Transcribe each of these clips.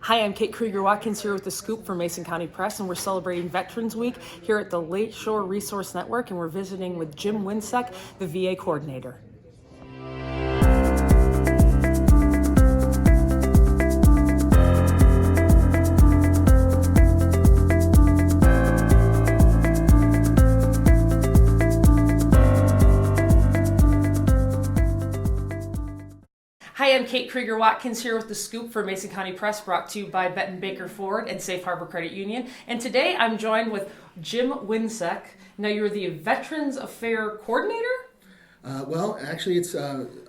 Hi, I'm Kate Krieger-Watkins here with The Scoop for Mason County Press, and we're celebrating Veterans Week here at the Lake Shore Resource Network, and we're visiting with Jim Wincek, the VA coordinator. Hi, I'm Kate Krieger-Watkins here with The Scoop for Mason County Press, brought to you by Betten Baker Ford and Safe Harbor Credit Union. And today I'm joined with Jim Wincek. Now, you're the Veterans Affairs Coordinator? Actually,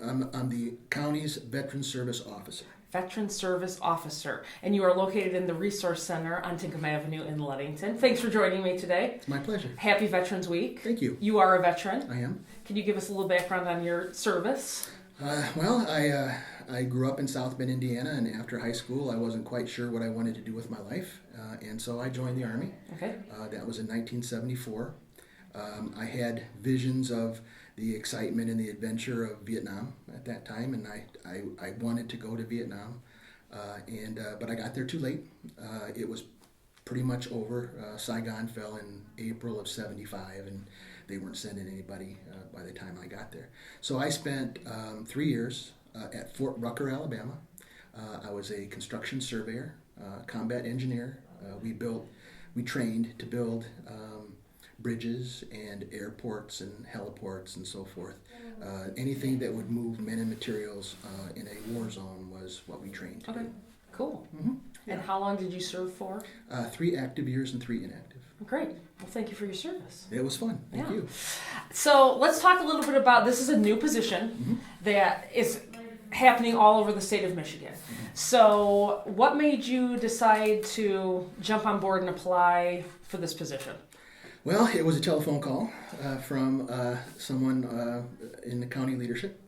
I'm the county's Veteran Service Officer. Veteran Service Officer. And you are located in the Resource Center on Tinkham Avenue in Ludington. Thanks for joining me today. It's my pleasure. Happy Veterans Week. Thank you. You are a veteran. I am. Can you give us a little background on your service? I grew up in South Bend, Indiana, and after high school, I wasn't quite sure what I wanted to do with my life, and so I joined the Army. Okay. That was in 1974. I had visions of the excitement and the adventure of Vietnam at that time, and I wanted to go to Vietnam, but I got there too late. It was pretty much over. Saigon fell in April of '75, and they weren't sending anybody by the time I got there. So I spent 3 years at Fort Rucker, Alabama. I was a construction surveyor, combat engineer. We trained to build bridges and airports and heliports and so forth. Anything that would move men and materials in a war zone was what we trained to do. Cool. Mm-hmm. And how long did you serve for? 3 active years and 3 inactive. Great. Well, thank you for your service. It was fun. Thank you. So let's talk a little bit about, this is a new position that is happening all over the state of Michigan. So what made you decide to jump on board and apply for this position? Well, it was a telephone call from someone in the county leadership.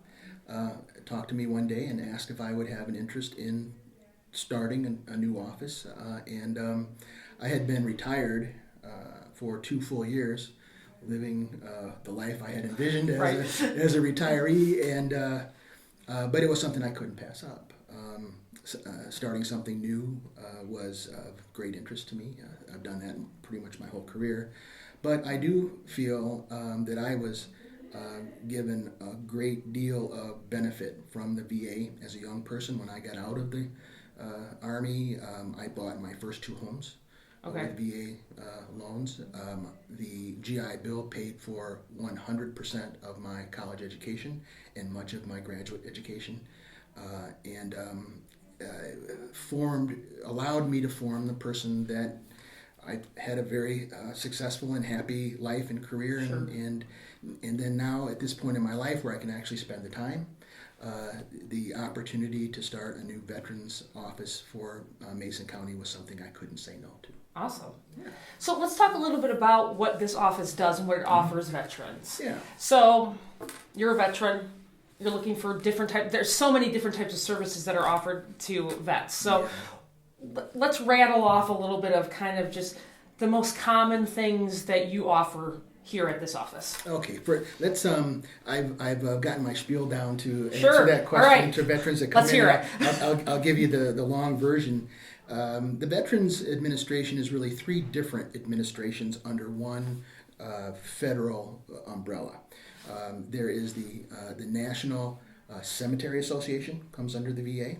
Talked to me one day and asked if I would have an interest in starting a new office. I had been retired for 2 full years, living the life I had envisioned as a retiree, but it was something I couldn't pass up. Starting something new was of great interest to me. I've done that pretty much my whole career. But I do feel that I was given a great deal of benefit from the VA as a young person. When I got out of the Army, I bought my first 2 homes with VA loans. The GI Bill paid for 100% of my college education and much of my graduate education, allowed me to form the person that I had a very successful and happy life and career, and then now at this point in my life where I can actually spend the time, the opportunity to start a new veterans office for Mason County was something I couldn't say no to. Awesome. Yeah. So let's talk a little bit about what this office does and what it offers veterans. Yeah. So you're a veteran. You're looking for different types. There's so many different types of services that are offered to vets. So let's rattle off a little bit of kind of just the most common things that you offer here at this office. Okay, I've gotten my spiel down to Sure. answer that question. All right. To veterans that come Let's in. hear it. I'll give you the long version. The Veterans Administration is really 3 different administrations under one federal umbrella. There is the National Cemetery Association, comes under the VA,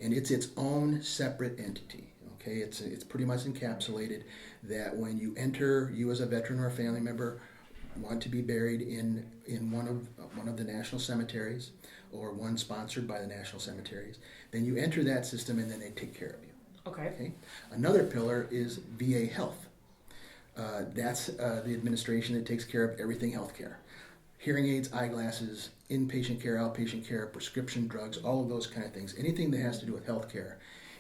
and it's its own separate entity. Okay, it's pretty much encapsulated that when you enter, you as a veteran or a family member want to be buried in one of the national cemeteries or one sponsored by the national cemeteries, then you enter that system and then they take care of you. Okay. Another pillar is VA Health. That's the administration that takes care of everything healthcare. Hearing aids, eyeglasses, inpatient care, outpatient care, prescription drugs, all of those kind of things. Anything that has to do with healthcare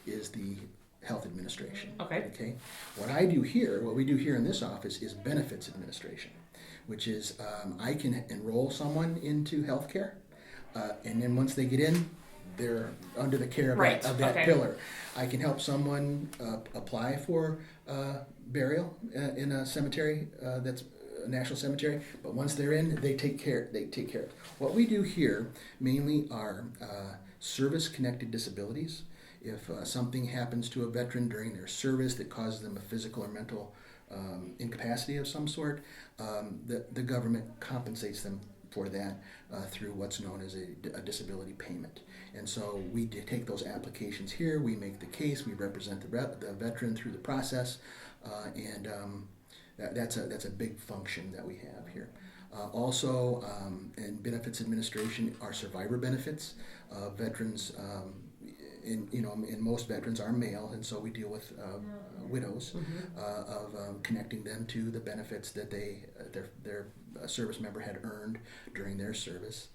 is the Health Administration. Okay. What we do here in this office is Benefits Administration, which is I can enroll someone into healthcare, and then once they get in, they're under the care of that pillar. I can help someone apply for burial in a cemetery that's a national cemetery, but once they're in, they take care of it. What we do here mainly are service-connected disabilities. If something happens to a veteran during their service that causes them a physical or mental incapacity of some sort, the government compensates them for that through what's known as a disability payment. And so we take those applications here, we make the case, we represent the veteran through the process, and that's a big function that we have here. Also, in benefits administration are survivor benefits. Veterans, in most veterans are male, and so we deal with widows of connecting them to the benefits that their service member had earned during their service.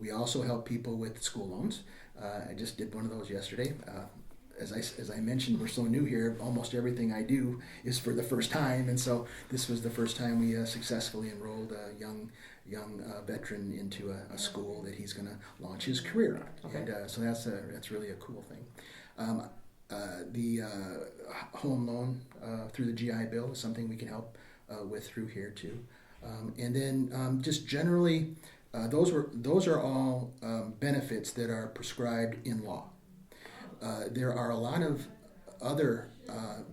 We also help people with school loans. I just did one of those yesterday. As I mentioned, we're so new here. Almost everything I do is for the first time, and so this was the first time we successfully enrolled a young veteran into a school that he's going to launch his career on. Okay. And so that's really a cool thing. The home loan through the GI Bill is something we can help with through here too. And then just generally, those are all benefits that are prescribed in law. There are a lot of other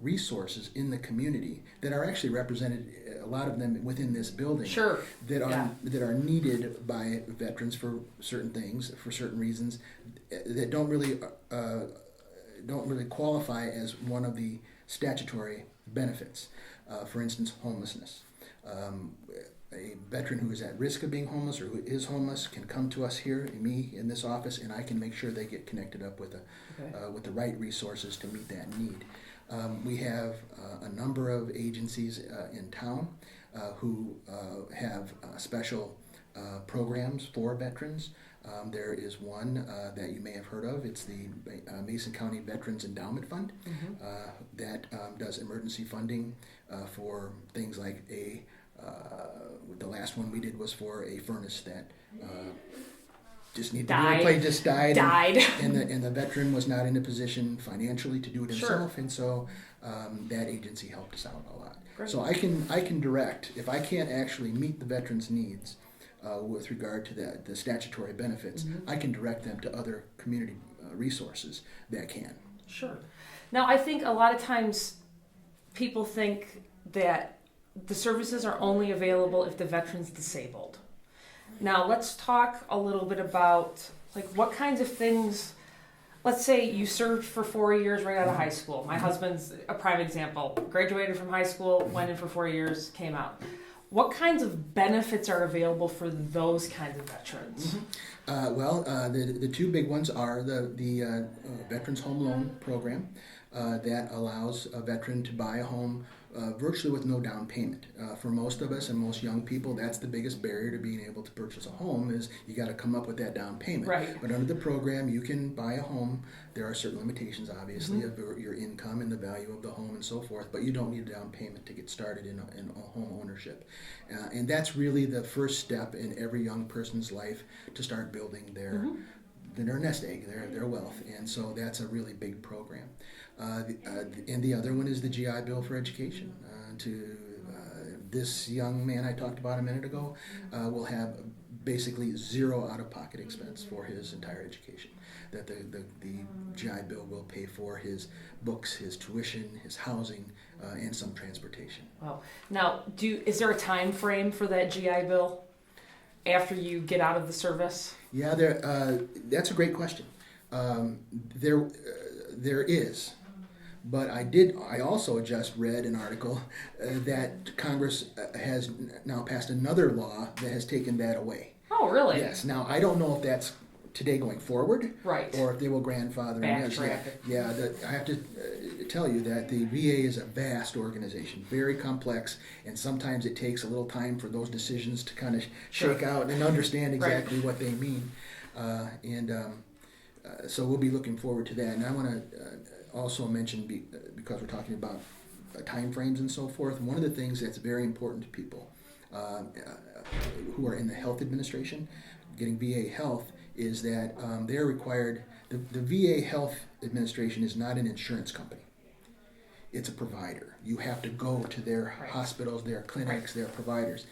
resources in the community that are actually represented, a lot of them within this building, sure, that are needed by veterans for certain things, for certain reasons, that don't really qualify as one of the statutory benefits. For instance, homelessness. A veteran who is at risk of being homeless or who is homeless can come to us here, me in this office, and I can make sure they get connected up with the right resources to meet that need. We have a number of agencies in town who have special programs for veterans. There is one that you may have heard of. It's the Mason County Veterans Endowment Fund that does emergency funding for things like the last one we did was for a furnace that just needed to be replaced, just died. And the veteran was not in a position financially to do it himself, and so that agency helped us out a lot. Great. So I can direct, if I can't actually meet the veteran's needs with regard to the statutory benefits, I can direct them to other community resources that can. Sure. Now I think a lot of times people think that the services are only available if the veteran's disabled. Now let's talk a little bit about what kinds of things. Let's say you served for 4 years right out of high school. My husband's a prime example. Graduated from high school, went in for 4 years, came out. What kinds of benefits are available for those kinds of veterans? The two big ones are the Veterans Home Loan Program that allows a veteran to buy a home virtually with no down payment. For most of us and most young people, that's the biggest barrier to being able to purchase a home is you got to come up with that down payment. Right. But under the program, you can buy a home. There are certain limitations, obviously, of your income and the value of the home and so forth, but you don't need a down payment to get started in home ownership. And that's really the first step in every young person's life to start building their nest egg, their wealth. And so that's a really big program. And the other one is the GI Bill for education. This young man I talked about a minute ago will have basically zero out-of-pocket expense for his entire education. That the GI Bill will pay for his books, his tuition, his housing, and some transportation. Wow. Now, is there a time frame for that GI Bill after you get out of the service? Yeah, that's a great question. There is. But I also just read an article that Congress has now passed another law that has taken that away. Oh, really? Yes. Now, I don't know if that's today going forward, right, or if they will grandfather in. Yeah. I have to tell you that the VA is a vast organization, very complex, and sometimes it takes a little time for those decisions to kind of shake out and understand exactly what they mean. So we'll be looking forward to that. And I want to also mention, because we're talking about time frames and so forth, one of the things that's very important to people who are in the health administration, getting VA health, is that they're required, the VA health administration is not an insurance company. It's a provider. You have to go to their hospitals, their clinics, their providers.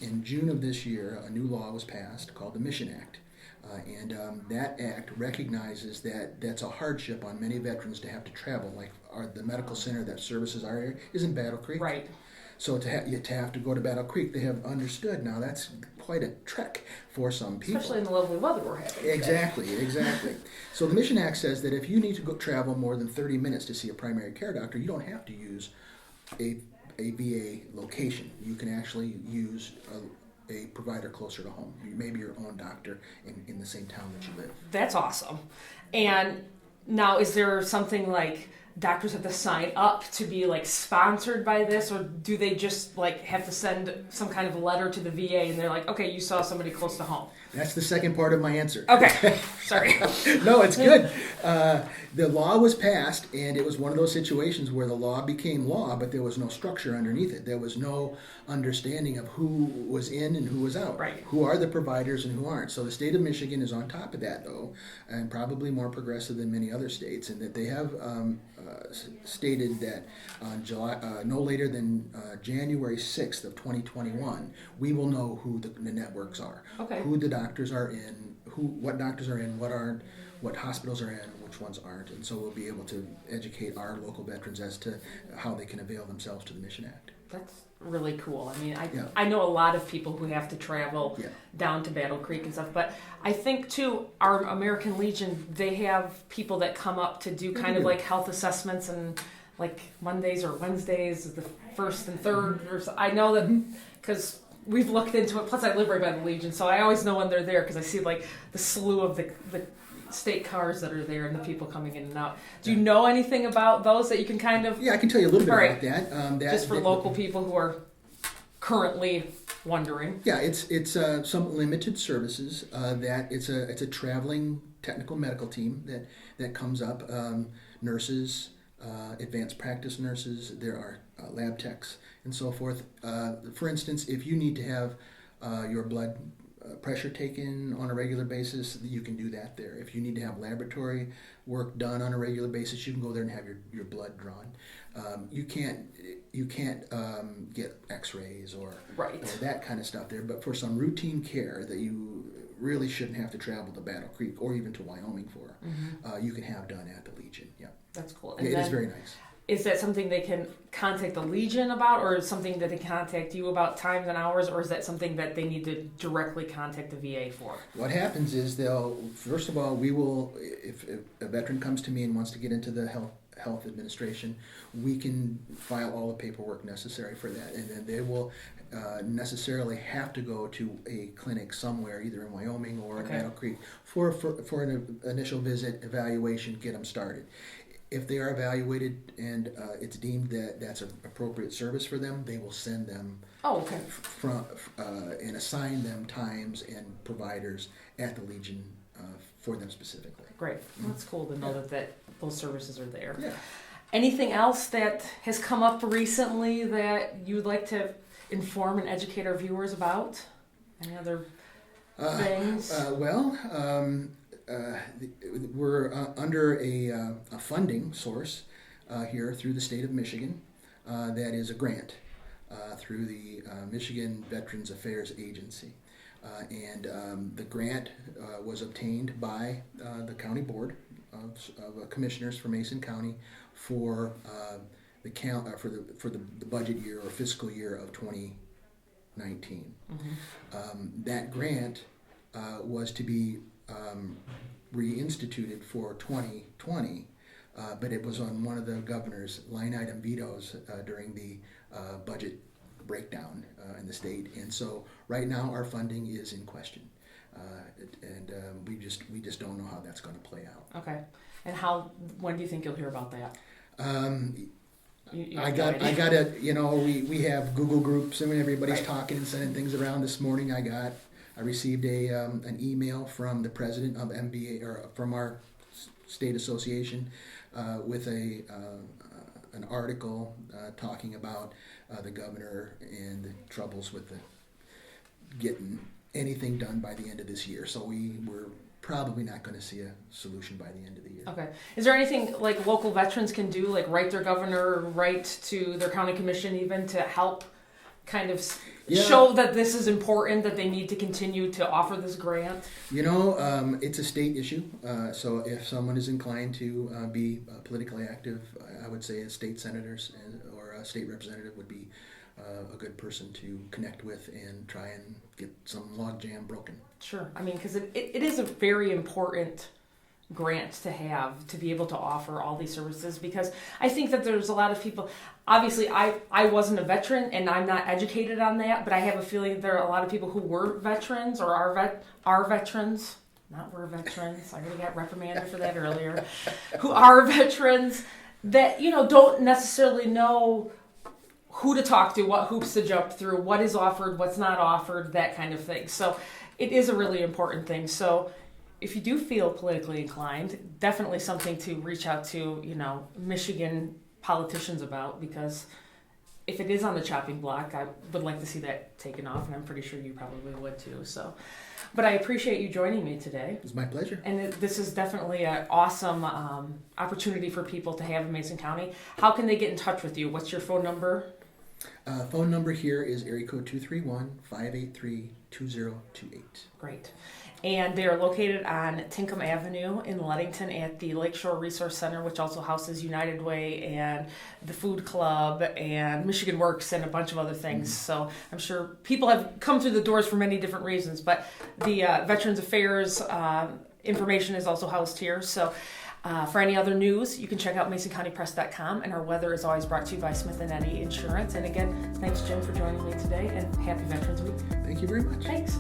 In June of this year, a new law was passed called the Mission Act. That act recognizes that that's a hardship on many veterans to have to travel. Like the medical center that services our area is in Battle Creek. Right. So to have to go to Battle Creek, they have understood now that's quite a trek for some people. Especially in the lovely weather we're having. Exactly. So the Mission Act says that if you need to go travel more than 30 minutes to see a primary care doctor, you don't have to use a VA location. You can actually use a provider closer to home. Maybe your own doctor in the same town that you live. That's awesome. And now, is there something like doctors have to sign up to be like sponsored by this, or do they just like have to send some kind of letter to the VA and they're like, okay, you saw somebody close to home? That's the second part of my answer. Okay, sorry. No, it's good. The law was passed, and it was one of those situations where the law became law, but there was no structure underneath it. There was no understanding of who was in and who was out. Right. Who are the providers and who aren't. So the state of Michigan is on top of that, though, and probably more progressive than many other states, in that they have stated that on no later than January 6th of 2021, we will know who the networks are. Okay. Who the doctors are in, what doctors are in, what aren't, what hospitals are in, which ones aren't, and so we'll be able to educate our local veterans as to how they can avail themselves to the Mission Act. That's really cool. I mean, Yeah. I know a lot of people who have to travel down to Battle Creek and stuff, but I think too, our American Legion, they have people that come up to do kind of like health assessments, and like Mondays or Wednesdays, the first and third, or so. I know that because we've looked into it. Plus, I live right by the Legion, so I always know when they're there because I see like the slew of the state cars that are there and the people coming in and out. Do you know anything about those that you can kind of? Yeah, I can tell you a little bit Right. about that. Just for local people who are currently wondering. Yeah, it's some limited services that it's a traveling technical medical team that comes up. Nurses, advanced practice nurses. There are lab techs and so forth. For instance, if you need to have your blood pressure taken on a regular basis, you can do that there. If you need to have laboratory work done on a regular basis, you can go there and have your blood drawn. You can't get X-rays or that kind of stuff there. But for some routine care that you really shouldn't have to travel to Battle Creek or even to Wyoming for, you can have done at the Legion. Yeah, that's cool. And it is very nice. Is that something they can contact the Legion about, or is something that they contact you about times and hours, or is that something that they need to directly contact the VA for? What happens is first of all, we will, if a veteran comes to me and wants to get into the health administration, we can file all the paperwork necessary for that, and then they will necessarily have to go to a clinic somewhere, either in Wyoming or in Battle Creek, for an initial visit, evaluation, get them started. If they are evaluated and it's deemed that that's an appropriate service for them, they will send them and assign them times and providers at the Legion for them specifically. Great. That's cool to know that those services are there. Yeah. Anything else that has come up recently that you would like to inform and educate our viewers about? Any other things? We're under a funding source here through the state of Michigan that is a grant through the Michigan Veterans Affairs Agency. And the grant was obtained by the county board of commissioners for Mason County for the budget year or fiscal year of 2019. That grant was to be reinstituted for 2020, but it was on one of the governor's line item vetoes during the budget breakdown in the state, and so right now our funding is in question, and we just don't know how that's going to play out. Okay, and when do you think you'll hear about that? I got it. We have Google groups and everybody's talking and sending things around. This morning I received an email from the president of MVA, or from our state association, with an article talking about the governor and the troubles with getting anything done by the end of this year. So we're probably not going to see a solution by the end of the year. Okay. Is there anything like local veterans can do, like write their governor, write to their county commission even to help kind of Yeah. show that this is important, that they need to continue to offer this grant? It's a state issue. So if someone is inclined to be politically active, I would say a state senator or a state representative would be a good person to connect with and try and get some logjam broken. Sure. I mean, because it is a very important grant to have, to be able to offer all these services, because I think that there's a lot of people, obviously I wasn't a veteran and I'm not educated on that, but I have a feeling there are a lot of people who were veterans or are veterans, not were veterans, I already got reprimanded for that earlier, who are veterans that, don't necessarily know who to talk to, what hoops to jump through, what is offered, what's not offered, that kind of thing. So it is a really important thing. So if you do feel politically inclined, definitely something to reach out to, Michigan politicians about, because if it is on the chopping block, I would like to see that taken off, and I'm pretty sure you probably would too. So, but I appreciate you joining me today. It's my pleasure. And this is definitely an awesome opportunity for people to have in Mason County. How can they get in touch with you? What's your phone number? Phone number here is area code 231-583-2028. Great. And they are located on Tinkham Avenue in Ludington at the Lakeshore Resource Center, which also houses United Way and the Food Club and Michigan Works and a bunch of other things. So I'm sure people have come through the doors for many different reasons, but the Veterans Affairs information is also housed here. So for any other news, you can check out MasonCountyPress.com, and our weather is always brought to you by Smith & Eddy Insurance. And again, thanks, Jim, for joining me today, and happy Veterans Week. Thank you very much. Thanks.